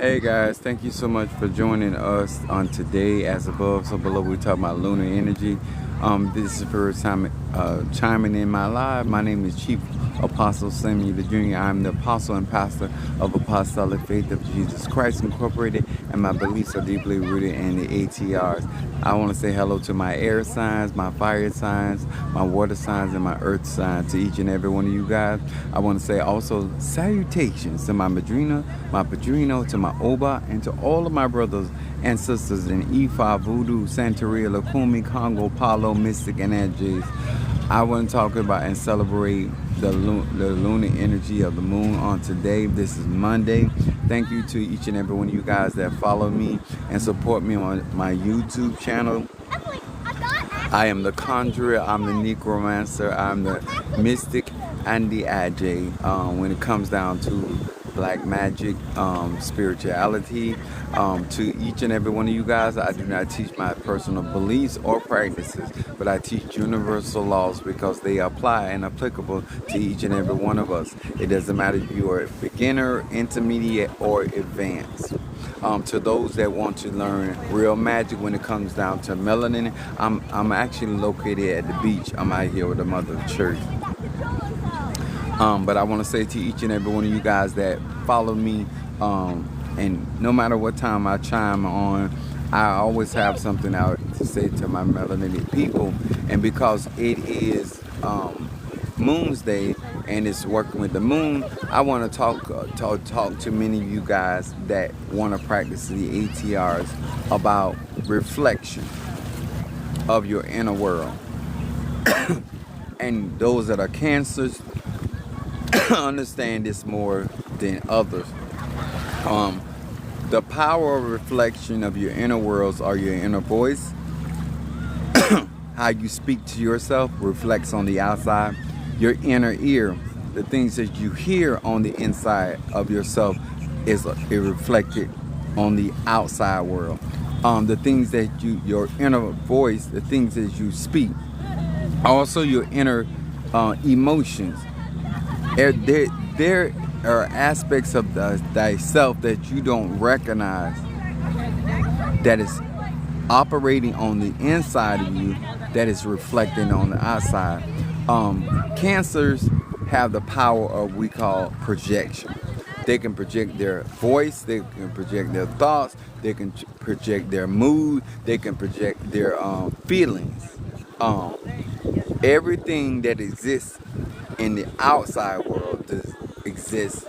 Hey guys, thank you so much for joining us on today. As above, so below, we talk about lunar energy. This is the first time chiming in my live. My name is Chief Apostle Samuel the Jr. I'm the apostle and pastor of Apostolic Faith of Jesus Christ Incorporated, and my beliefs are deeply rooted in the ATRs. I want to say hello to my air signs, my fire signs, my water signs, and my earth signs, to each and every one of you guys. I want to say also salutations to my Madrina, my Padrino, to my Oba, and to all of my brothers and sisters in Ifa, Voodoo, Santeria, Lakumi, Congo, Palo, Mystic, and Adjays. I want to talk about and celebrate the lunar energy of the moon on today. This is Monday. Thank you to each and every one of you guys that follow me and support me on my YouTube channel. I am the conjurer, I'm the necromancer, I'm the mystic, and the Ajay when it comes down to black magic, spirituality. To each and every one of you guys, I do not teach my personal beliefs or practices, but I teach universal laws because they apply and applicable to each and every one of us. It doesn't matter if you are beginner, intermediate, or advanced. To those that want to learn real magic when it comes down to melanin, I'm actually located at the beach. I'm out here with the Mother Church. But I want to say to each and every one of you guys that follow me, and no matter what time I chime on, I always have something out to say to my melanated people. And because it is Moon's Day and it's working with the moon, I want to talk to many of you guys that want to practice the ATRs about reflection of your inner world. And those that are Cancers understand this more than others. The power of reflection of your inner worlds are your inner voice. How you speak to yourself reflects on the outside. Your inner ear, the things that you hear on the inside of yourself, is reflected on the outside world. The things that your inner voice, the things that you speak, also your inner emotions. There are aspects of thyself that you don't recognize that is operating on the inside of you, that is reflecting on the outside. Cancers have the power of we call projection. They can project their voice, they can project their thoughts, they can project their mood, they can project their feelings. Everything that exists in the outside world does exist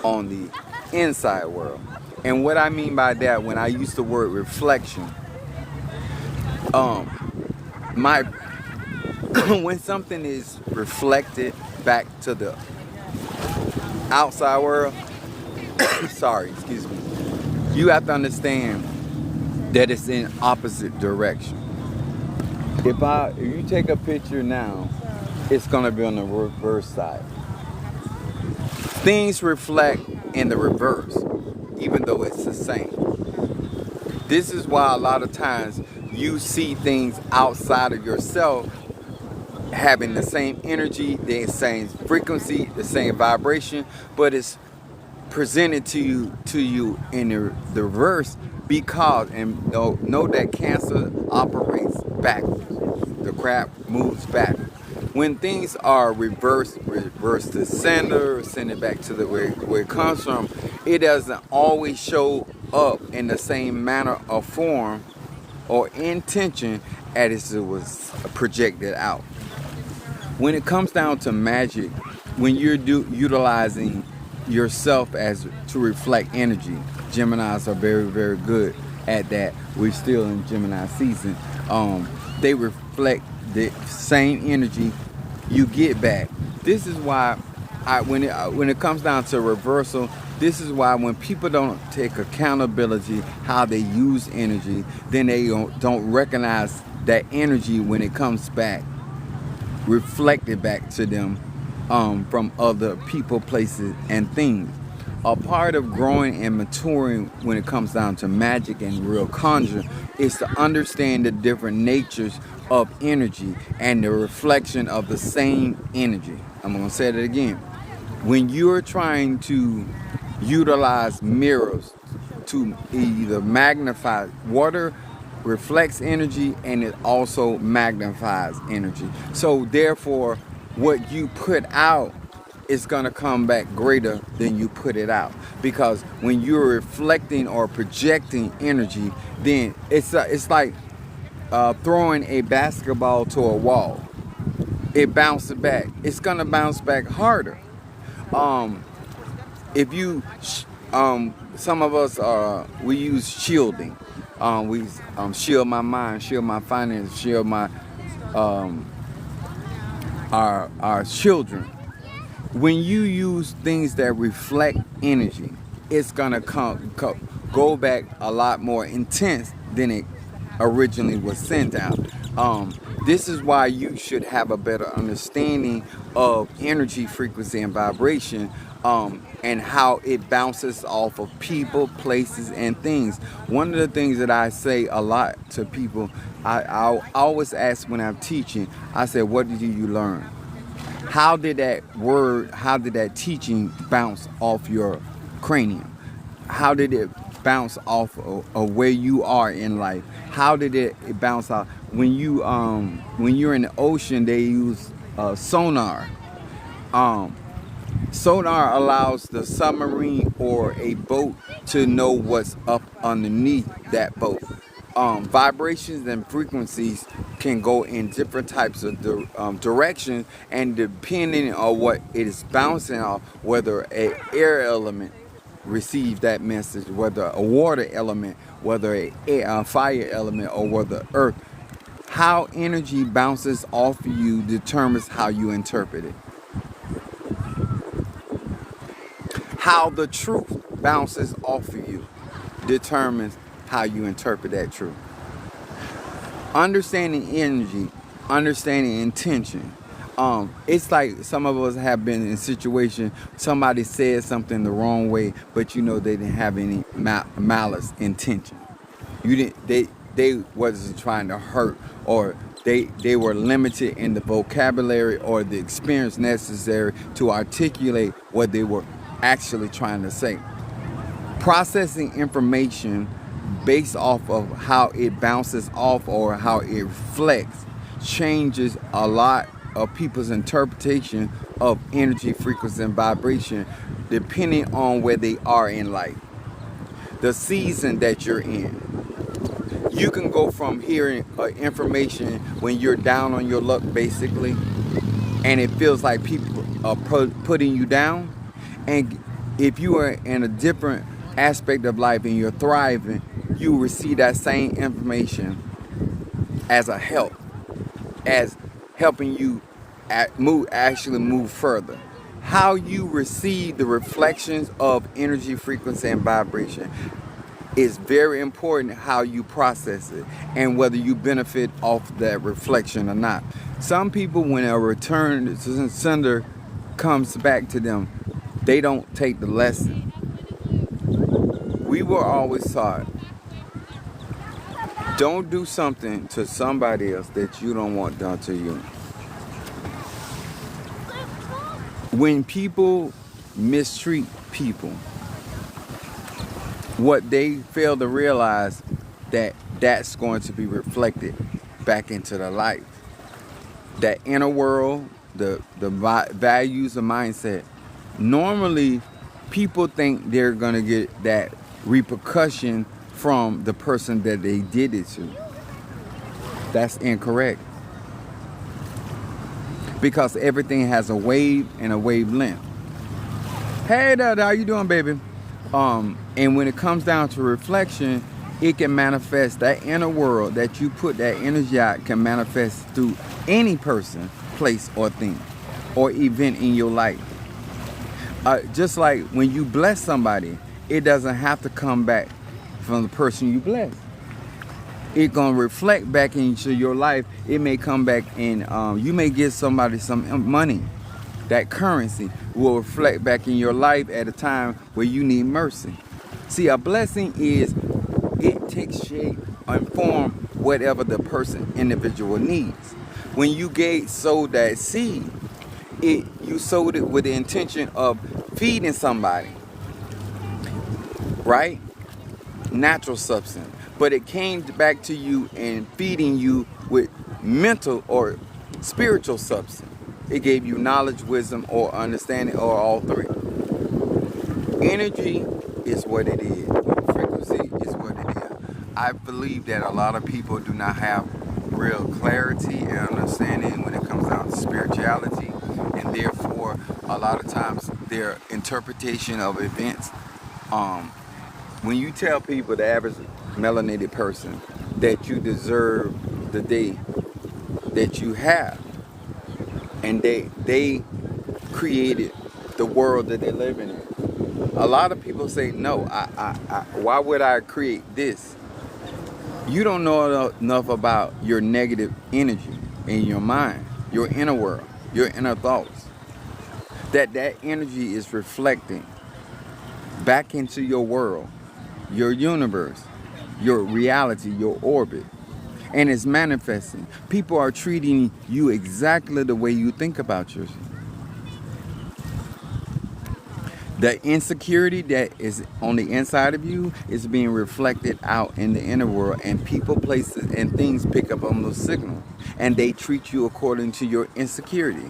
on the inside world. And what I mean by that, when I use the word reflection, when something is reflected back to the outside world, sorry, excuse me, you have to understand that it's in opposite direction. If you take a picture now, it's gonna be on the reverse side. Things reflect in the reverse, even though it's the same. This is why a lot of times you see things outside of yourself having the same energy, the same frequency, the same vibration, but it's presented to you in the reverse, because, and know that Cancer operates backwards. The crap moves backwards. When things are reverse to send it back to where it comes from, it doesn't always show up in the same manner or form or intention as it was projected out. When it comes down to magic, when you're utilizing yourself to reflect energy, Geminis are very, very good at that. We're still in Gemini season. They reflect the same energy you get back. This is why when it comes down to reversal, this is why when people don't take accountability how they use energy, then they don't recognize that energy when it comes back, reflected back to them from other people, places, and things. A part of growing and maturing when it comes down to magic and real conjuring is to understand the different natures of energy and the reflection of the same energy. I'm going to say it again. when you're trying to utilize mirrors to either magnify, water reflects energy and it also magnifies energy. So therefore, what you put out is going to come back greater than you put it out, because when you're reflecting or projecting energy, then it's like throwing a basketball to a wall. It bounces back. It's going to bounce back harder. If you some of us we use shielding. We shield my mind, shield my finances, shield my our children. When you use things that reflect energy, it's gonna go back a lot more intense than it originally was sent out. This is why you should have a better understanding of energy, frequency, and vibration, and how it bounces off of people, places, and things. One of the things that I say a lot to people, I always ask when I'm teaching, I say, what did you learn? How did that teaching bounce off your cranium? How did it bounce off of where you are in life? How did it bounce out? When you're in the ocean, they use sonar. Sonar allows the submarine or a boat to know what's up underneath that boat. Vibrations and frequencies can go in different types of directions, and depending on what it is bouncing off, whether an air element receives that message, whether a water element, whether a fire element, or whether earth, how energy bounces off of you determines how you interpret it. How the truth bounces off of you determines how you interpret that truth. Understanding energy, understanding intention. It's like some of us have been in a situation, somebody said something the wrong way, but you know they didn't have any malice intention. They wasn't trying to hurt, or they were limited in the vocabulary or the experience necessary to articulate what they were actually trying to say. Processing information based off of how it bounces off or how it reflects changes a lot of people's interpretation of energy, frequency, and vibration depending on where they are in life, the season that you're in. You can go from hearing information when you're down on your luck, basically, and it feels like people are putting you down. And if you are in a different aspect of life and you're thriving, you will receive that same information as a help, as helping you actually move further. How you receive the reflections of energy, frequency, and vibration is very important. How you process it and whether you benefit off that reflection or not. Some people, when a return sender comes back to them, they don't take the lesson. We were always taught, don't do something to somebody else that you don't want done to you. When people mistreat people, what they fail to realize that's going to be reflected back into their life. That inner world, the values and mindset. Normally, people think they're going to get that repercussion from the person that they did it to. That's incorrect. Because everything has a wave and a wavelength. Hey there, how you doing, baby? And when it comes down to reflection, it can manifest, that inner world that you put that energy out can manifest through any person, place, or thing, or event in your life. Just like when you bless somebody, it doesn't have to come back from the person you bless. It's going to reflect back into your life. It may come back and you may give somebody some money. That currency will reflect back in your life at a time where you need mercy. See, a blessing is, it takes shape and form whatever the person, individual needs. When you sowed that seed, You sowed it with the intention of feeding somebody, right? Natural substance. But it came back to you and feeding you with mental or spiritual substance. It gave you knowledge, wisdom, or understanding, or all three. Energy is what it is. Frequency is what it is. I believe that a lot of people do not have real clarity and understanding when it comes down to spirituality, and therefore a lot of times their interpretation of events, when you tell people, the average melanated person, that you deserve the day that you have, and they created the world that they're living in. A lot of people say, no, why would I create this? You don't know enough about your negative energy in your mind, your inner world, your inner thoughts. That energy is reflecting back into your world, your universe, your reality, your orbit, and it's manifesting. People are treating you exactly the way you think about yourself. The insecurity that is on the inside of you is being reflected out in the inner world, and people, places, and things pick up on those signals, and they treat you according to your insecurity,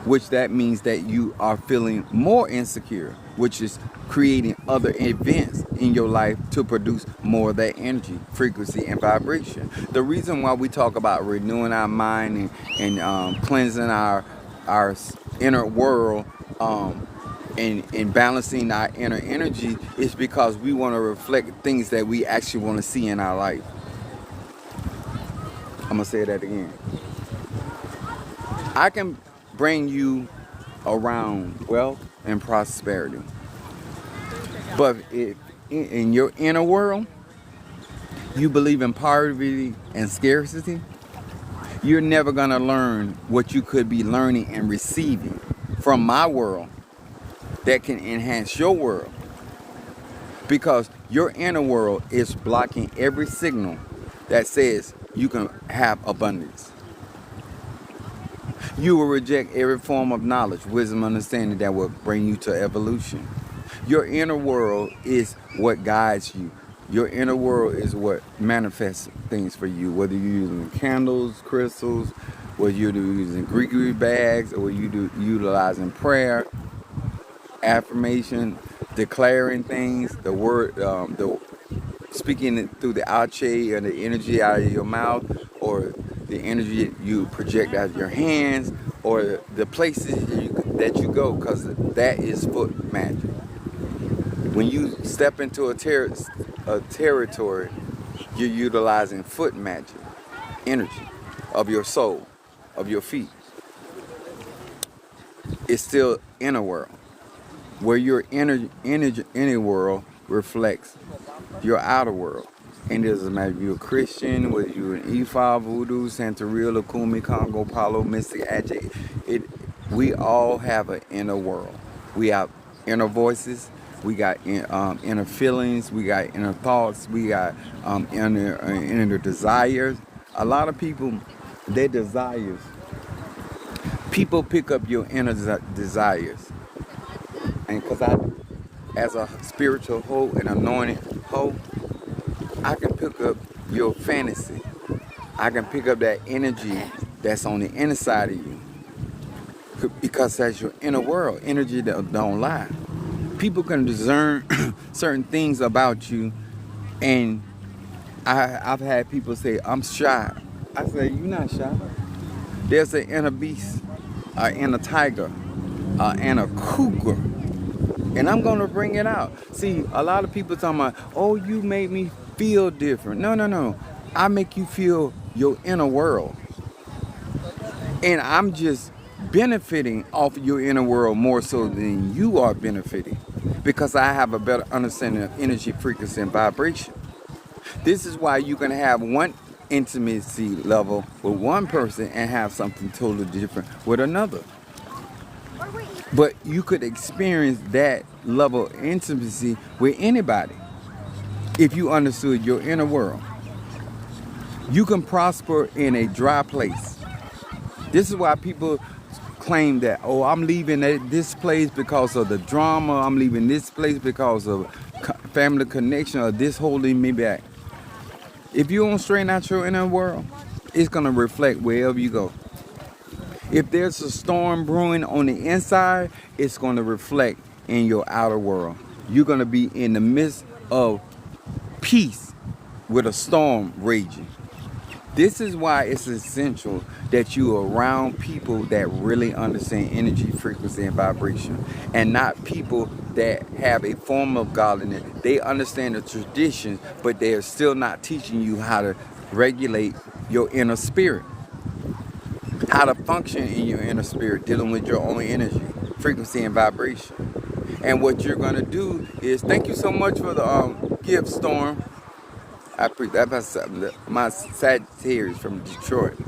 which that means that you are feeling more insecure, which is creating other events in your life to produce more of that energy, frequency, and vibration. The reason why we talk about renewing our mind and cleansing our inner world, and balancing our inner energy, is because we want to reflect things that we actually want to see in our life. I'm going to say that again. I can bring you around wealth and prosperity, but if in your inner world you believe in poverty and scarcity, you're never going to learn what you could be learning and receiving from my world that can enhance your world, because your inner world is blocking every signal that says you can have abundance. You will reject every form of knowledge, wisdom, understanding that will bring you to evolution. Your inner world is what guides you. Your inner world is what manifests things for you, whether you're using candles, crystals, whether you're using Gregory bags, or you're utilizing prayer, affirmation, declaring things, the word, speaking it through the ache and the energy out of your mouth, or the energy you project out of your hands, or the places that you go, because that is foot magic. When you step into a territory, you're utilizing foot magic, energy of your soul, of your feet. It's still inner world, where your inner world reflects your outer world. And it doesn't matter if you're a Christian, whether you're an Ifa, Voodoo, Santeria, Lukumi, Congo, Palo, Mystic, Ajay. We all have an inner world. We have inner voices. We got inner feelings. We got inner thoughts. We got inner desires. A lot of people, their desires. People pick up your inner desires. And because as a spiritual hoe, an anointed hoe, I can pick up your fantasy. I can pick up that energy that's on the inside of you, because that's your inner world, energy that don't lie. People can discern certain things about you, and I've had people say, I'm shy. I say, you're not shy. There's an inner beast, an inner tiger, an inner cougar. And I'm going to bring it out. See, a lot of people talking about, oh, you made me feel different. No. I make you feel your inner world. And I'm just benefiting off of your inner world more so than you are benefiting, because I have a better understanding of energy, frequency, and vibration. This is why you can have one intimacy level with one person and have something totally different with another. But you could experience that level of intimacy with anybody if you understood your inner world. You can prosper in a dry place. This is why people claim that, oh, I'm leaving this place because of the drama. I'm leaving this place because of family connection, or this holding me back. If you don't straighten out your inner world, it's going to reflect wherever you go. If there's a storm brewing on the inside, it's going to reflect in your outer world. You're going to be in the midst of peace with a storm raging. This is why it's essential that you are around people that really understand energy, frequency, and vibration, and not people that have a form of godliness. They understand the traditions, but they are still not teaching you how to regulate your inner spirit, how to function in your inner spirit, dealing with your own energy, frequency, and vibration. And what you're going to do is, thank you so much for the gift, Storm. I appreciate that. My Sagittarius from Detroit.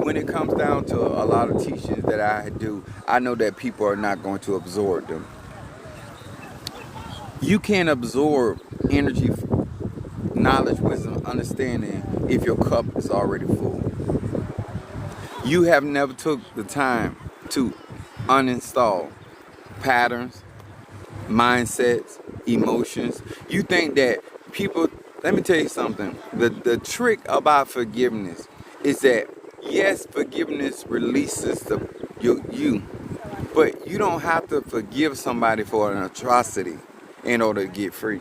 When it comes down to a lot of teachings that I do, I know that people are not going to absorb them. You can't absorb energy, knowledge, wisdom, understanding if your cup is already full. You have never took the time to uninstall patterns, mindsets, emotions. You think that people, let me tell you something. The trick about forgiveness is that, yes, forgiveness releases you, but you don't have to forgive somebody for an atrocity in order to get free.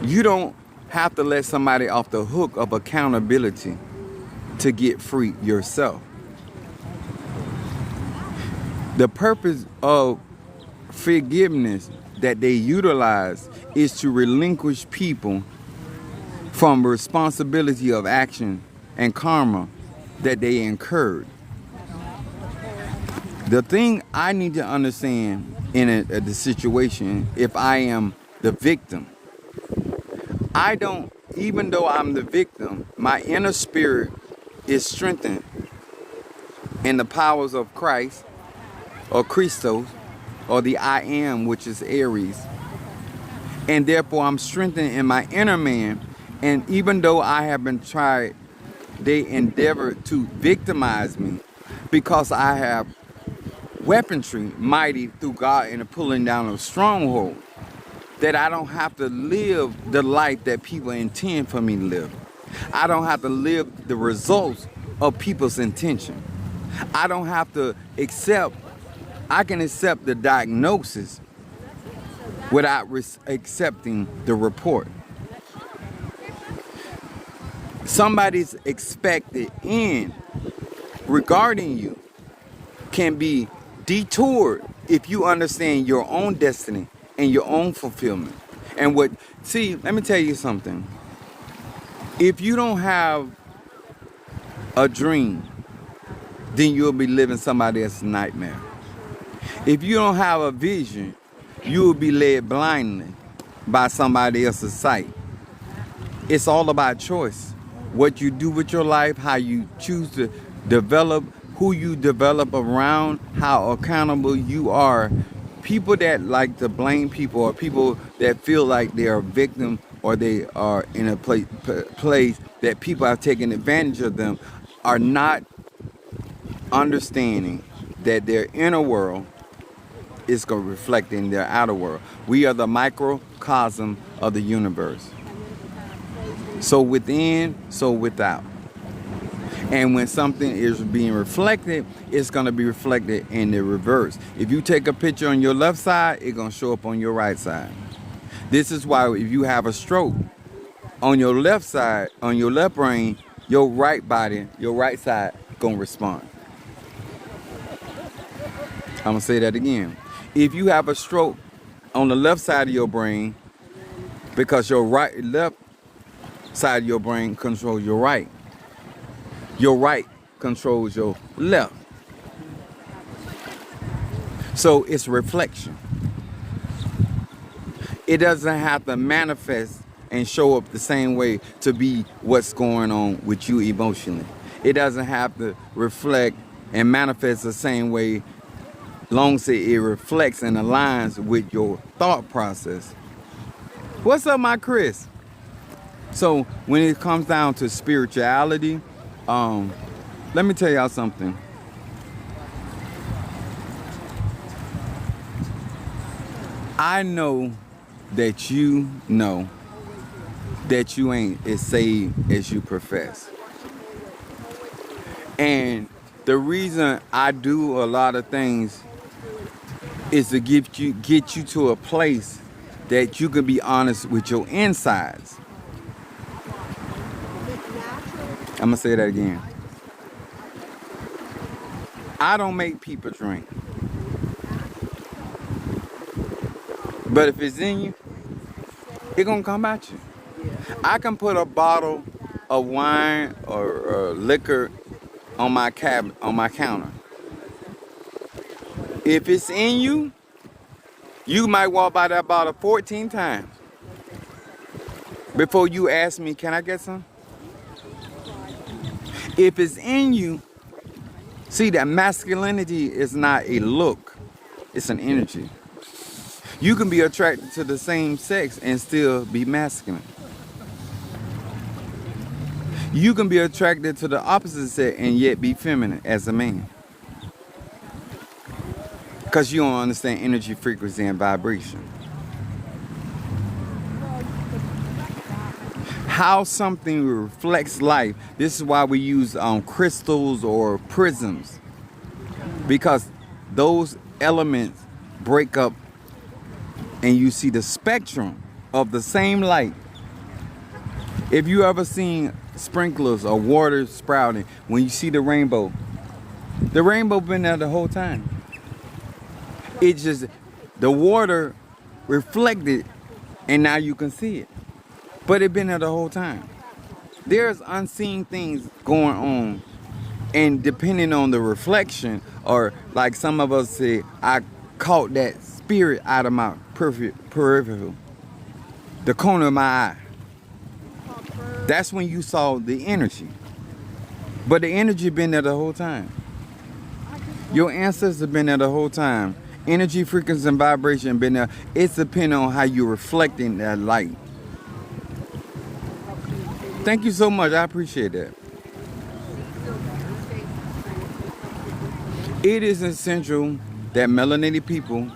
You don't have to let somebody off the hook of accountability to get free yourself. The purpose of forgiveness that they utilize is to relinquish people from responsibility of action and karma that they incurred. The thing I need to understand in the situation, if I am the victim, I don't, even though I'm the victim, my inner spirit is strengthened in the powers of Christ, or Christos, or the I am, which is Aries. And therefore I'm strengthened in my inner man. And even though I have been tried, they endeavor to victimize me, because I have weaponry mighty through God in the pulling down of stronghold, that I don't have to live the life that people intend for me to live. I don't have to live the results of people's intention. I don't have to accept, I can accept the diagnosis without accepting the report. Somebody's expected end regarding you can be detoured if you understand your own destiny and your own fulfillment. And let me tell you something. If you don't have a dream, then you'll be living somebody else's nightmare. If you don't have a vision, you will be led blindly by somebody else's sight. It's all about choice. What you do with your life, how you choose to develop, who you develop around, how accountable you are. People that like to blame people, or people that feel like they are a victim, or they are in a place that people are taking advantage of them, are not understanding that their inner world is going to reflect in their outer world. We are the microcosm of the universe. So within, so without. And when something is being reflected, it's going to be reflected in the reverse. If you take a picture on your left side, it's going to show up on your right side. This is why if you have a stroke on your left side, on your left brain, your right body, your right side going to respond. I'm going to say that again. If you have a stroke on the left side of your brain, because your left side of your brain controls your right controls your left. So it's reflection. It doesn't have to manifest and show up the same way to be what's going on with you emotionally. It doesn't have to reflect and manifest the same way, long as it reflects and aligns with your thought process. What's up, my Chris? So when it comes down to spirituality, let me tell y'all something. I know that you know that you ain't as saved as you profess. And the reason I do a lot of things is to get you to a place that you can be honest with your insides. I'm gonna say that again. I don't make people drink. But if it's in you, it's gonna come at you. I can put a bottle of wine or liquor on my cabinet, on my counter. If it's in you, you might walk by that bottle 14 times before you ask me, can I get some? If it's in you, see that masculinity is not a look, it's an energy. You can be attracted to the same sex and still be masculine. You can be attracted to the opposite sex and yet be feminine as a man. Because you don't understand energy, frequency, and vibration. How something reflects life. This is why we use crystals or prisms. Because those elements break up and you see the spectrum of the same light. If you ever seen sprinklers or water sprouting, when you see the rainbow been there the whole time. It's just the water reflected and now you can see it. But it been there the whole time. There's unseen things going on, and depending on the reflection, or like some of us say, I caught that spirit out of my peripheral, the corner of my eye. That's when you saw the energy. But the energy been there the whole time. Your ancestors been there the whole time. Energy, frequency, and vibration been there. It's depending on how you're reflecting that light. Thank you so much. I appreciate that. It is essential that melanated people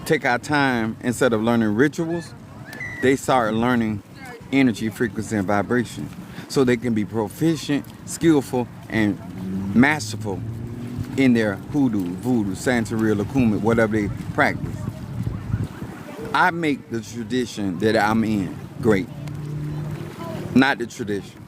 take our time, instead of learning rituals, they start learning energy, frequency, and vibration, so they can be proficient, skillful, and masterful in their hoodoo, voodoo, Santeria, Lakuma, whatever they practice. I make the tradition that I'm in great, not the tradition.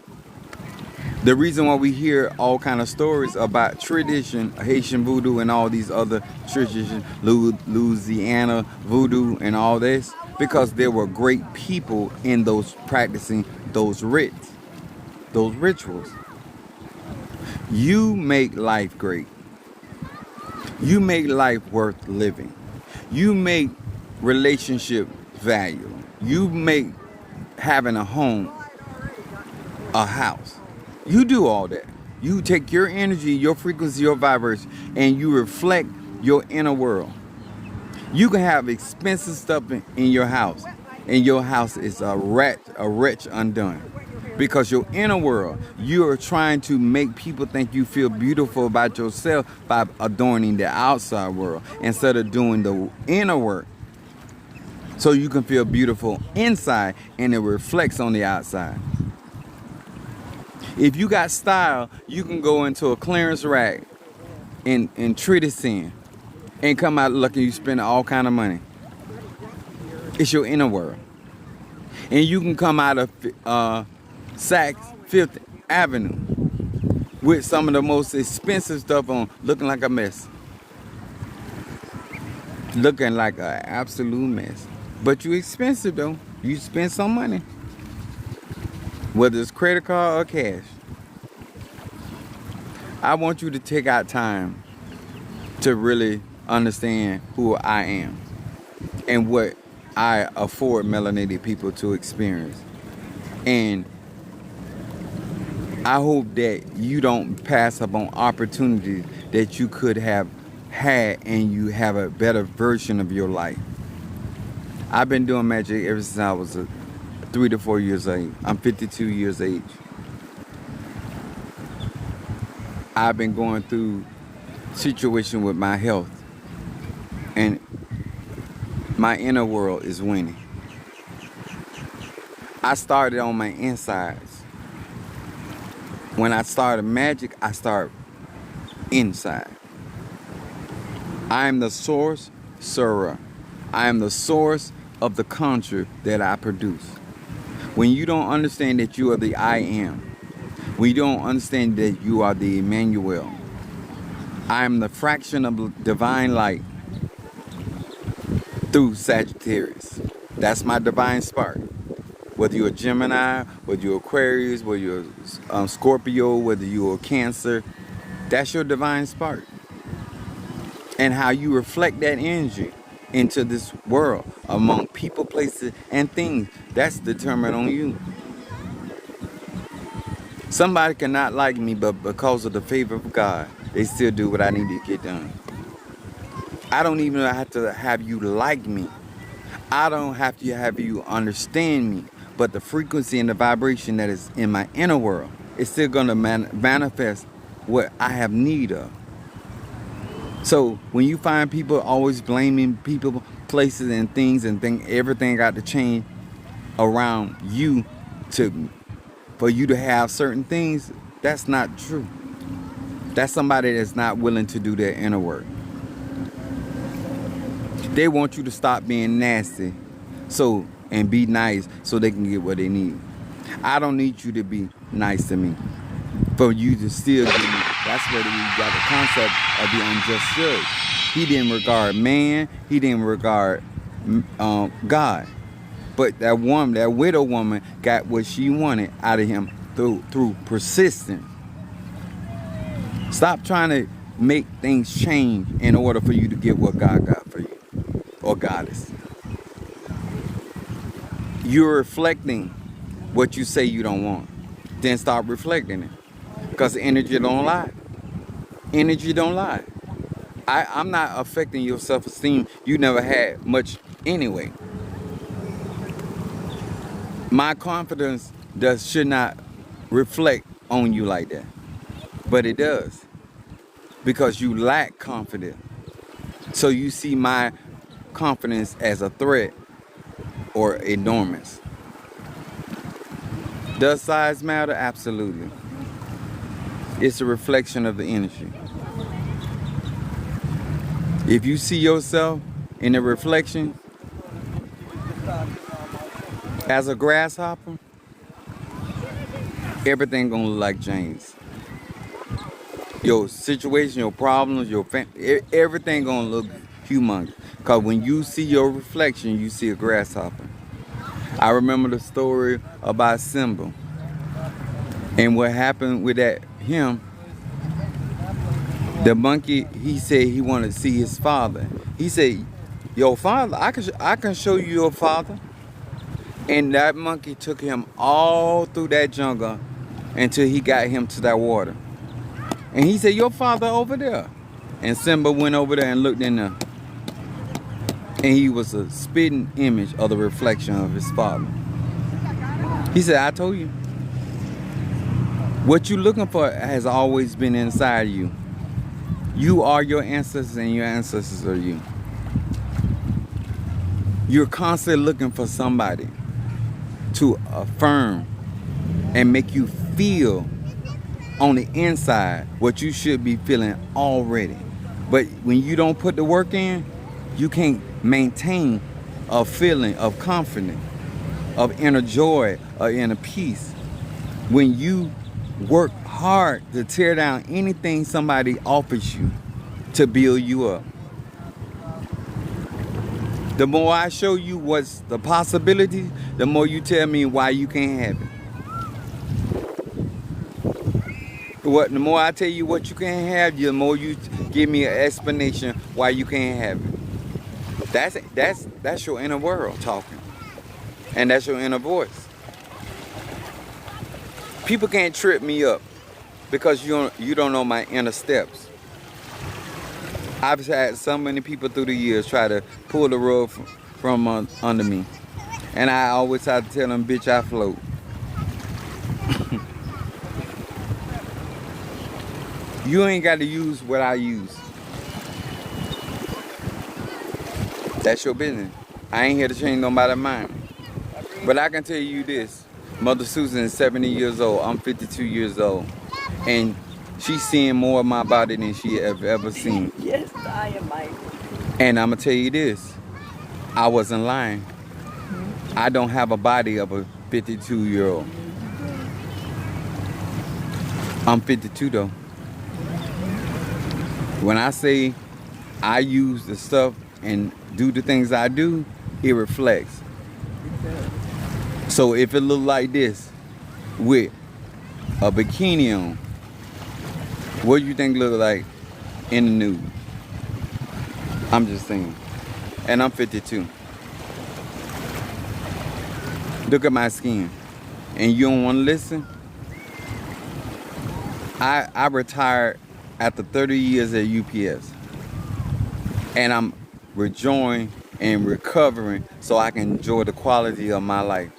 The reason why we hear all kind of stories about tradition, Haitian voodoo and all these other traditions, Louisiana voodoo and all this, because there were great people in those practicing those rites, those rituals. You make life great. You make life worth living. You make relationship valuable. You make having a home a house. You do all that. You take your energy, your frequency, your vibration, and you reflect your inner world. You can have expensive stuff in your house, and your house is a wretch undone. Because your inner world, you are trying to make people think you feel beautiful about yourself by adorning the outside world instead of doing the inner work. So you can feel beautiful inside and it reflects on the outside. If you got style, you can go into a clearance rack and treat it in and come out looking you spend all kind of money. It's your inner world. And you can come out of Saks Fifth Avenue with some of the most expensive stuff on, looking like a mess. Looking like an absolute mess. But you expensive though. You spend some money. Whether it's credit card or cash. I want you to take out time to really understand who I am and what I afford melanated people to experience. And I hope that you don't pass up on opportunities that you could have had and you have a better version of your life. I've been doing magic ever since I was 3 to 4 years old. I'm 52 years age. I've been going through situation with my health, and my inner world is winning. I started on my insides. When I started magic, I start inside. I am the source, Surah. I am the source of the conjure that I produce. When you don't understand that you are the I am, when you don't understand that you are the Emmanuel, I am the fraction of divine light through Sagittarius. That's my divine spark. Whether you're a Gemini, whether you're Aquarius, whether you're Scorpio, whether you're Cancer, that's your divine spark. And how you reflect that energy into this world among people, places, and things, that's determined on you. Somebody cannot like me, but because of the favor of God, they still do what I need to get done. I don't even have to have you like me. I don't have to have you understand me. But the frequency and the vibration that is in my inner world is still going to manifest what I have need of. So when you find people always blaming people, places, and things, and think everything got to change around you for you to have certain things, that's not true. That's somebody that's not willing to do their inner work. They want you to stop being nasty and be nice so they can get what they need. I don't need you to be nice to me for you to still give me. That's where we got the concept of the unjust judge. He didn't regard man. He didn't regard God. But that woman, that widow woman, got what she wanted out of him through persistence. Stop trying to make things change in order for you to get what God got for you, or goddess. You're reflecting what you say you don't want. Then stop reflecting it. Because energy don't lie. Energy don't lie. I'm not affecting your self-esteem. You never had much anyway. My confidence should not reflect on you like that. But it does. Because you lack confidence. So you see my confidence as a threat or enormous. Does size matter? Absolutely. It's a reflection of the energy. If you see yourself in the reflection as a grasshopper, everything gonna look like James. Your situation, your problems, your family, everything gonna look humongous. Cause when you see your reflection, you see a grasshopper. I remember the story about Simba and what happened with him. The monkey, he said he wanted to see his father. He said, "Your father, I can show you your father." And that monkey took him all through that jungle until he got him to that water. And he said, "Your father over there." And Simba went over there and looked in there. And he was a spitting image of the reflection of his father. He said, "I told you. What you're looking for has always been inside you. You are your ancestors and your ancestors are you. You're constantly looking for somebody to affirm and make you feel on the inside what you should be feeling already. But when you don't put the work in, you can't maintain a feeling of confidence, of inner joy, or inner peace. When you work hard to tear down anything somebody offers you to build you up. The more I show you what's the possibility, the more you tell me why you can't have it. The more I tell you what you can't have, the more you give me an explanation why you can't have it. That's your inner world talking. And that's your inner voice. People can't trip me up because you don't know my inner steps. I've had so many people through the years try to pull the rug from under me. And I always have to tell them, bitch, I float. You ain't got to use what I use. That's your business. I ain't here to change nobody's mind. But I can tell you this. Mother Susan is 70 years old. I'm 52 years old. And she's seeing more of my body than she have ever seen. Yes, I am, Mike. And I'm going to tell you this. I wasn't lying. I don't have a body of a 52-year-old. I'm 52 though. When I say I use the stuff and do the things I do, it reflects. So if it look like this with a bikini on, what do you think look like in the nude? I'm just saying. And I'm 52. Look at my skin. And you don't want to listen? I retired after 30 years at UPS. And I'm rejoining and recovering so I can enjoy the quality of my life,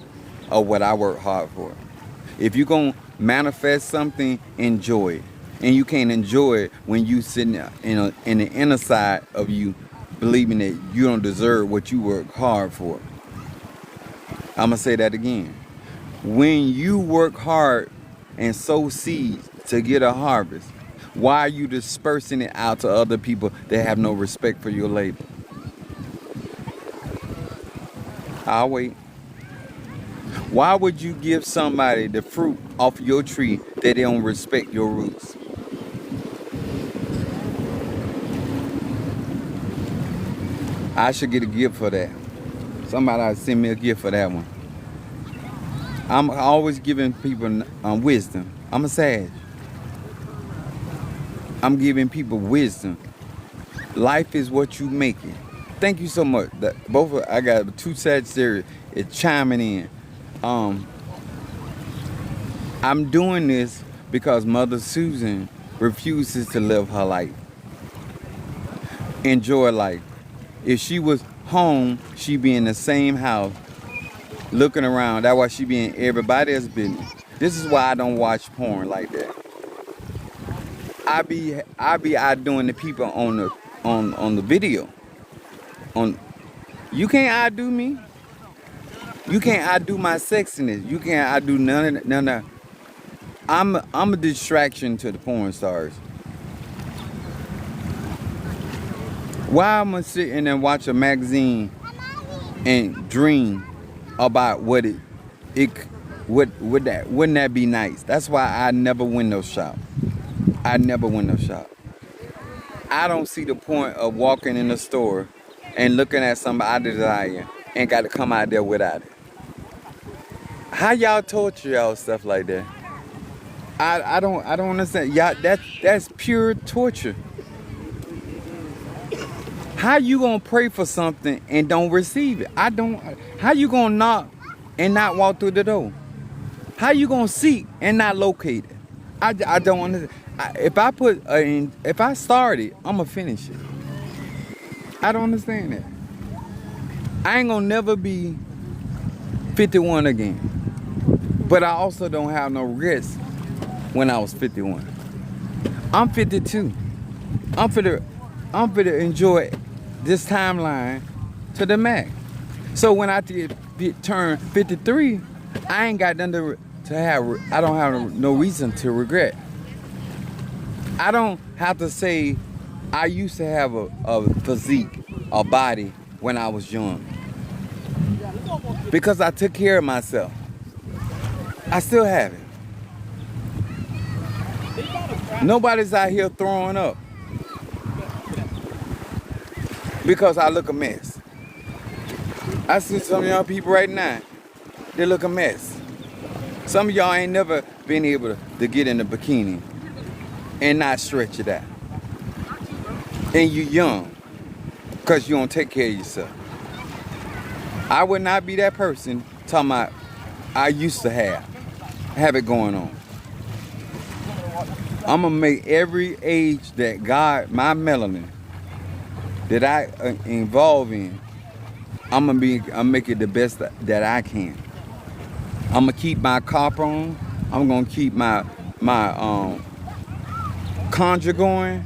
of what I work hard for. If you're going to manifest something, enjoy it. And you can't enjoy it when you sitting in the inner side of you believing that you don't deserve what you work hard for. I'm going to say that again. When you work hard and sow seeds to get a harvest, why are you dispersing it out to other people that have no respect for your labor? I'll wait. Why would you give somebody the fruit off your tree that they don't respect your roots? I should get a gift for that. Somebody send me a gift for that one. I'm always giving people wisdom. I'm a sage. I'm giving people wisdom. Life is what you make it. Thank you so much. I got two Sagittarius. It's chiming in. I'm doing this because Mother Susan refuses to live her life. Enjoy life. If she was home, she'd be in the same house, looking around. That's why she be in everybody else's business. This is why I don't watch porn like that. I be outdoing the people on the video. You can't outdo me. You can't outdo my sexiness. You can't outdo none of that. I'm a distraction to the porn stars. Why am I sitting and watch a magazine and dream about wouldn't that be nice? That's why I never window shop. I never window shop. I don't see the point of walking in the store and looking at somebody I desire and got to come out there without it. How y'all torture y'all stuff like that? I don't understand. Y'all, that's pure torture. How you gonna pray for something and don't receive it? How you gonna knock and not walk through the door? How you gonna seek and not locate it? I don't understand. If I start it, I'm gonna finish it. I don't understand that. I ain't gonna never be 51 again. But I also don't have no regrets when I was 51. I'm 52. I'm finna enjoy this timeline to the max. So when I turn 53, I ain't got nothing to have. I don't have no reason to regret. I don't have to say I used to have a physique, a body when I was young. Because I took care of myself. I still have it. Nobody's out here throwing up because I look a mess. I see some young people right now, they look a mess. Some of y'all ain't never been able to get in a bikini and not stretch it out. And you young, because you don't take care of yourself. I would not be that person talking about I used to have it going on. I'm gonna make every age that God, my melanin, that I involve in, I'm make it the best that I can. I'm gonna keep my copper on. I'm gonna keep my conjure going.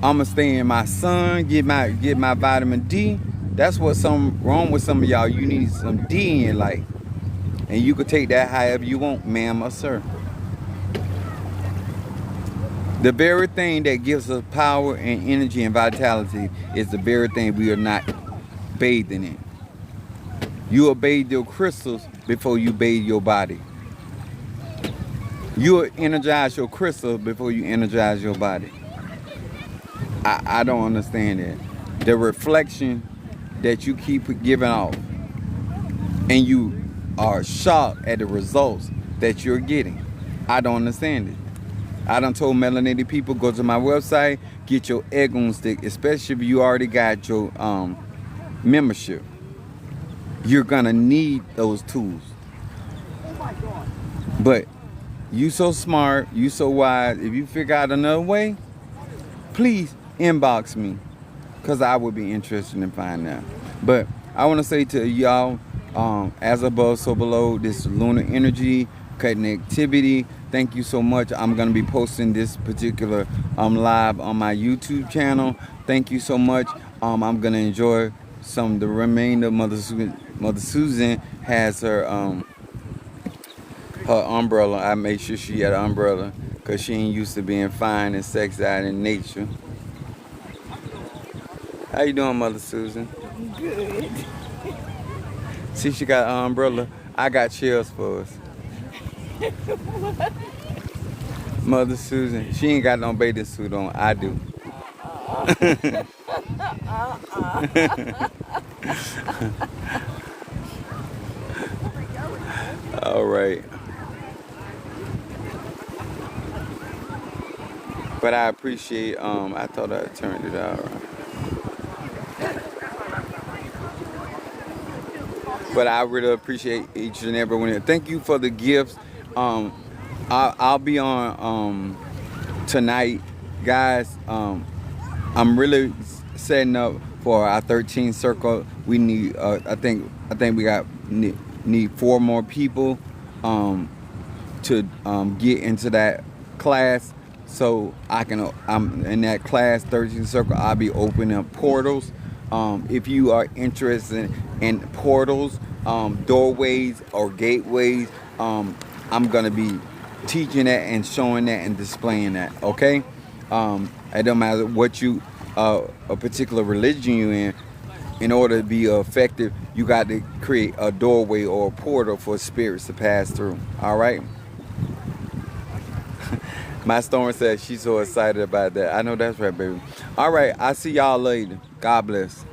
I'm gonna stay in my sun, get my vitamin D. That's what's some wrong with some of y'all. You need some D in your life, and you could take that however you want, ma'am or sir. The very thing that gives us power and energy and vitality is the very thing we are not bathing in. You will bathe your crystals before you bathe your body. You will energize your crystals before you energize your body. I don't understand that. The reflection that you keep giving off, and you are shocked at the results that you're getting. I don't understand it. I done told melanated people, go to my website, get your egg on stick, especially if you already got your membership. You're gonna need those tools. But you so smart, you so wise, if you figure out another way, please inbox me, because I would be interested in finding out. But I want to say to y'all, as above, so below, this lunar energy connectivity, thank you so much. I'm going to be posting this particular live on my YouTube channel. Thank you so much. I'm going to enjoy the remainder. Mother Susan has her umbrella. I made sure she had an umbrella because she ain't used to being fine and sexy out in nature. How you doing, Mother Susan? Good. See, she got an umbrella. I got chairs for us. Mother Susan, she ain't got no bathing suit on. I do. All right. But I appreciate, I thought I turned it out right. But I really appreciate each and every one. Thank you for the gifts. I'll be on tonight, guys. I'm really setting up for our 13th circle. We need, I think we need 4 more people to get into that class. So I'm in that class 13th circle. I'll be opening up portals. If you are interested in portals, doorways or gateways, I'm gonna be teaching that and showing that and displaying that. Okay, it don't matter what a particular religion you're in order to be effective, you got to create a doorway or a portal for spirits to pass through. All right. My storm said she's so excited about that. I know that's right, baby. All right, I'll see y'all later. God bless.